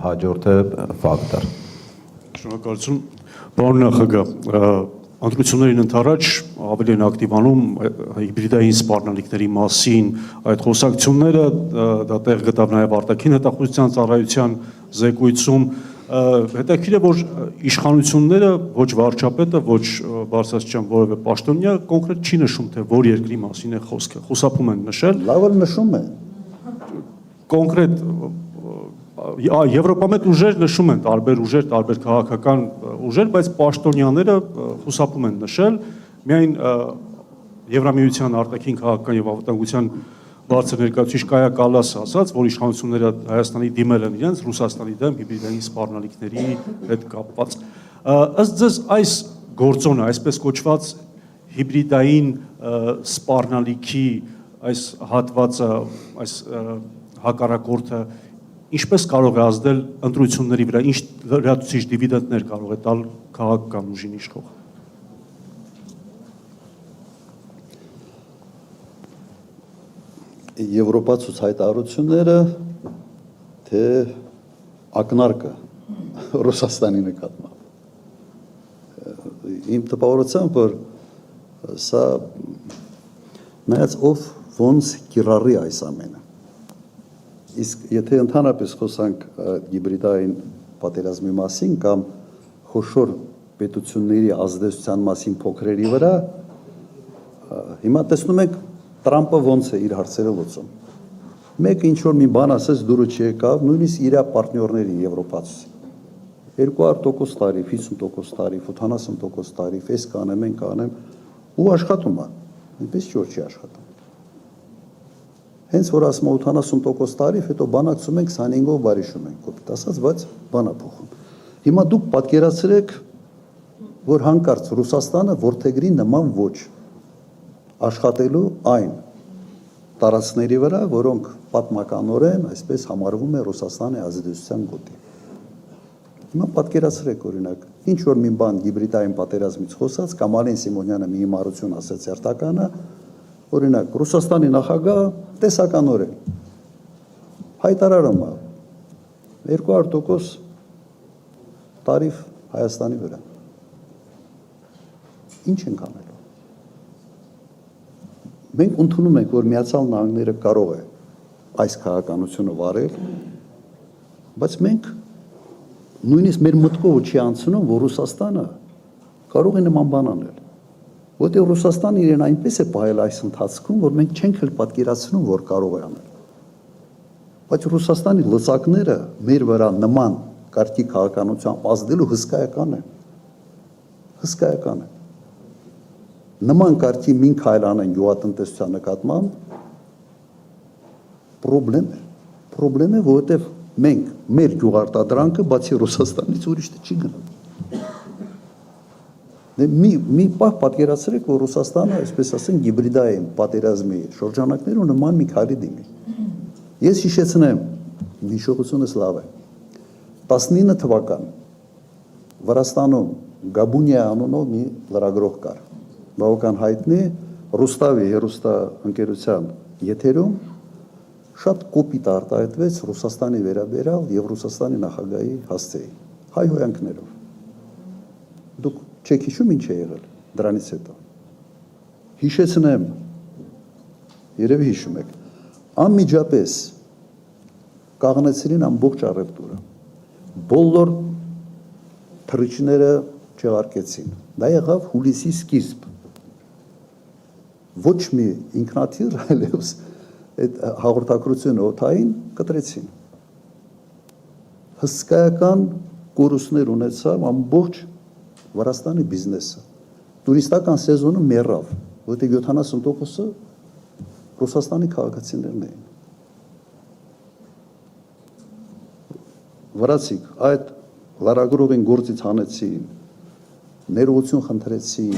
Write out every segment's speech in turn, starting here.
Հաջորդը ֆակտոր։ Շնորհակալություն, պարոն նախագահ, ընտրություններին ընդառաջ ավելի են ակտիվանում հիբրիդային սպառնալիքների մասին այդ խոսակցությունները, դա տեղ գտավ նաև արտաքին հետախուզության ծառայության զեկույցում, հետաքրքիր է, որ իշխանությունները ոչ վարչապետը, ոչ բարձրաստիճան որևէ պաշտոնյա կոնկրետ չի նշում, թե որ երկրի մասին է խոսքը, խուսափում են նշել։ Լավ էլ նշում են։ Կոնկրետ Եվրոպամետ ուժեր նշում են տարբեր ուժեր, տարբեր քաղաքական ուժեր, բայց պաշտոնյաները խուսափում են նշել, միայն Եվրամիության արտաքին քաղաքական եւ անվտանգության բարձր ներկայացուցիչ Կայա Կալասը ասաց, որ իշխանությունները Հայաստանի դիմել են իրենց Ռուսաստանի դեմ հիբրիդային սպառնալիքների հետ կապված։ Ըստ ձեզ այս գործոնը, այսպես կոչված հիբրիդային սպառնալիքի այս հատվածը, այս հակառակորդը ինչպես կարող է ազդել ընտրությունների վրա, ինչ լրացուցիչ դիվիդենտներ կարող է տալ քաղաքական ուժին իշխող։ Եվրոպացուց հայտարարությունները, թե ակնարկը Ռուսաստանի նկատմամբ։ Իմ տպավորությամբ, որ սա նայած ով ոնց կիրառի այս ամենը։ Իսկ եթե ընդհանրապես խոսանք հիբրիդային պատերազմի մասին կամ խոշոր պետությունների ազդեցության մասին փոքրերի վրա, հիմա տեսնում ենք Տրամպը ոնց է իր հարցերը լուծում։ Մեկը ինչ որ մի բան ասես դուրը չեկավ, նույնիսկ իր պարտներների եվրոպացի 200% տարիվ, 50% տարիվ, 70% տարիվ, այս կանեմ, այն կանեմ, ու աշխատում է։ Այնպես չէ որ չի աշխատում։ Հենց որ ասում 80% տարիվ, հետո բանակցում ենք 25-ով բարիշում ենք, կոպիտ ասած, բայց բանա փոխում։ Հիմա դուք պատկերացրեք, որ հանկարծ Ռուսաստանը որթեգրի նման ոչ աշխատելու այն տարածքների վրա, որոնք պատմականորեն այսպես համարվում է Ռուսաստանի ազդեցության գոտի։ Հիմա պատկերացրեք օրինակ, ինչ որ մի բան հիբրիդային պատերազմից խոսած, կամ Ալեն Սիմոնյանը մի հիմարություն ասաց հերթականը, օրինակ Ռուսաստանի նախագահ տեսականորեն հայտարարում է 200% տարիվ Հայաստանի վրա։ Ինչ ենք անելու։ Մենք ընդունում ենք, որ Միացյալ Նահանգները կարող է այս քաղաքականությունը վարել, բայց մենք նույնիսկ մեր մտքով չի անցնում, որ Ռուսաստանը կարող է նման բան անել։ Որտեղ Ռուսաստանը իրեն այնպես է պահել այս ընթացքում, որ մենք չենք էլ պատկերացնում, որ կարող է անել։ Բայց Ռուսաստանի լծակները մեր վրա նման կարգի քաղաքականությամբ ազդելու հսկայական են։ Հսկայական են։ Նման կարգի մին քայլ անեն գյուղատնտեսության նկատմամբ պրոբլեմ է, որովհետև մենք մեր գյուղարտադրանքը բացի Ռուսաստանից ուրիշ չի գնում։ Մի պահ պատկերացրեք, որ Ռուսաստանը, այսպես ասենք, հիբրիդային պատերազմի շրջանակներում նման մի քայլի դիմի։ Ես հիշեցնեմ, հիշողությունս լավ է։ 19 թվական Վրաստանում Գաբունիա անունով մի լրագրող կար։ Բավական հայտնի Ռուստավի հերոստա ընկերության եթերում շատ կոպիտ արտահայտվեց Ռուսաստանի վերաբերյալ եւ Ռուսաստանի նախագահի հասցեի հայհոյանքներով։ Դուք չեք հիշում ինչ է եղել դրանից հետո։ Հիշեցնեմ, երևի հիշում եք, անմիջապես կաղնեցրին ամբողջ առևտուրը։ Բոլոր թռիչքները չեղարկեցին։ Դա եղավ հուլիսի սկիզբ։ Ոչ մի ինքնաթիռ այլևս այդ հաղորդակցությունը օդային կտրեցին։ Հսկայական կորուստներ ունեցավ ամբողջ Վրաստանի բիզնեսը։ Տուրիստական սեզոնը մեռավ, որտեղ 70%-ը Ռուսաստանի քաղաքացիներն էին։ Վրացիք այդ լրագրողին գործից հանեցին, ներողություն խնդրեցին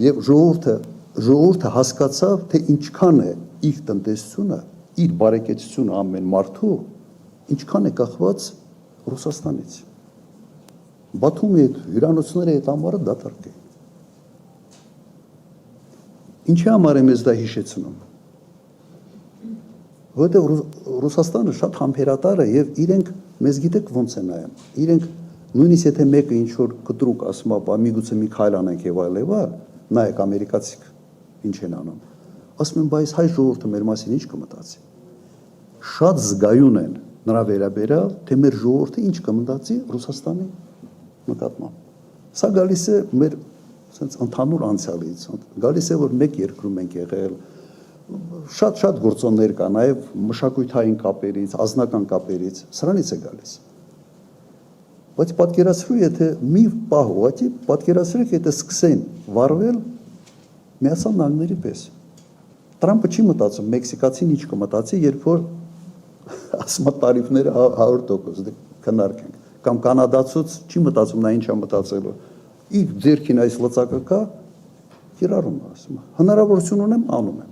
եւ ժողովուրդը հասկացավ, թե ինչքան է իր տնտեսությունը, իր բարեկեցությունը ամեն մարդու, ինչքան է կախված Ռուսաստանից։ Բաթումի այդ հյուրանոցների այդ ամառը դատարկ է։ Ինչի համար եմ ես դա հիշեցնում։ Որտեղ Ռուսաստանը շատ համբերատար է եւ իրենք մեզ գիտեք ոնց է նայում։ Իրենք նույնիսկ եթե մեկը ինչ որ կտրուկ ասում է, միգուցե մի քայլ անենք եւ այլն, նայեք ամերիկացիք ինչ են անում։ Ասում են, բայց հայ ժողովուրդը մեր մասին ինչ կմտածի։ Շատ զգայուն են նրա վերաբերյալ, թե մեր ժողովուրդը ինչ կմտածի Ռուսաստանի նկատմամբ։ Սա գալիս է մեր sense ընդհանուր անցյալից, գալիս է որ մեկ երկրում ենք եղել, շատ գործոններ կա, նաև մշակութային կապերից, ազնական կապերից, սրանից է գալիս։ Բայց պատկերացրու, եթե մի պահ ուղղակի պատկերացրեք, եթե սկսեն վարվել Միացյալ Նահանգների պես։ Տրամպը չի մտածում, մեքսիկացին ինչ կմտածի, երբ որ ասում է տարիֆները 100% քննարկենք, կամ կանադացուց չի մտածում նա ինչ է մտածելու։ Իր ձերքին այս լծակը կա, կիրառում է, ասում է, հնարավորություն ունեմ, անում եմ։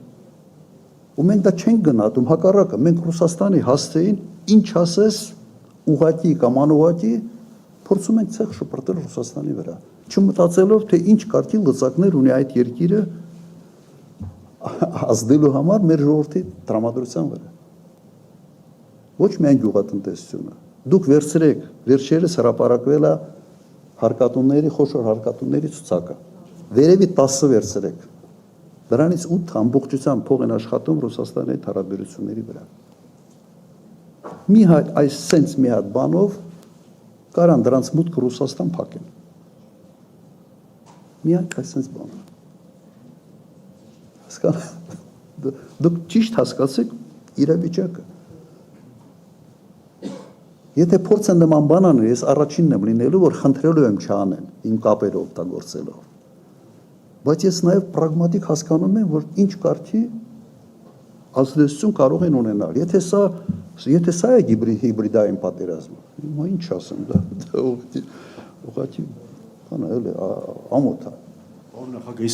Ու մենք դա չենք գնահատում, հակառակը, մենք Ռուսաստանի հասցեին ինչ ասես ուղղակի կամ անուղղակի փորձում ենք ցեղ շպրտել Ռուսաստանի վրա, չմտածելով թե ինչ կարգի լծակներ ունի այդ երկիրը ազդելու համար մեր ժողովրդի տրամադրության վրա։ Ոչ միայն գյուղատնտեսությունը։ Դուք վերցրեք, վերջերս հրապարակվել է հարկատունների, խոշոր հարկատունների ցուցակը։ Վերևի 10 վերցրեք։ Դրանից 8 ամբողջությամբ փող են աշխատում Ռուսաստանի հետ հարաբերությունների վրա։ Մի հատ այս սենց մի հատ բանով կարան դրանց մուտքը Ռուսաստան փակեն։ Մի հատ այս սենց բան։ Դուք ճիշտ հասկացեք իրավիճակը։ Եթե փորձ են նման բան անել, ես առաջինն եմ լինելու, որ խնդրելու եմ չանեն, իմ կապերը օգտագործելով։ Բայց ես նաև պրագմատիկ հասկանում եմ, որ ինչ կարգի ազդեցություն կարող են ունենալ։ Եթե սա է հիբրիդային պատերազմը, հիմա ինչ ասեմ, դա ուղղակի բան է, ամոթ է։ Պարոն նախագահ,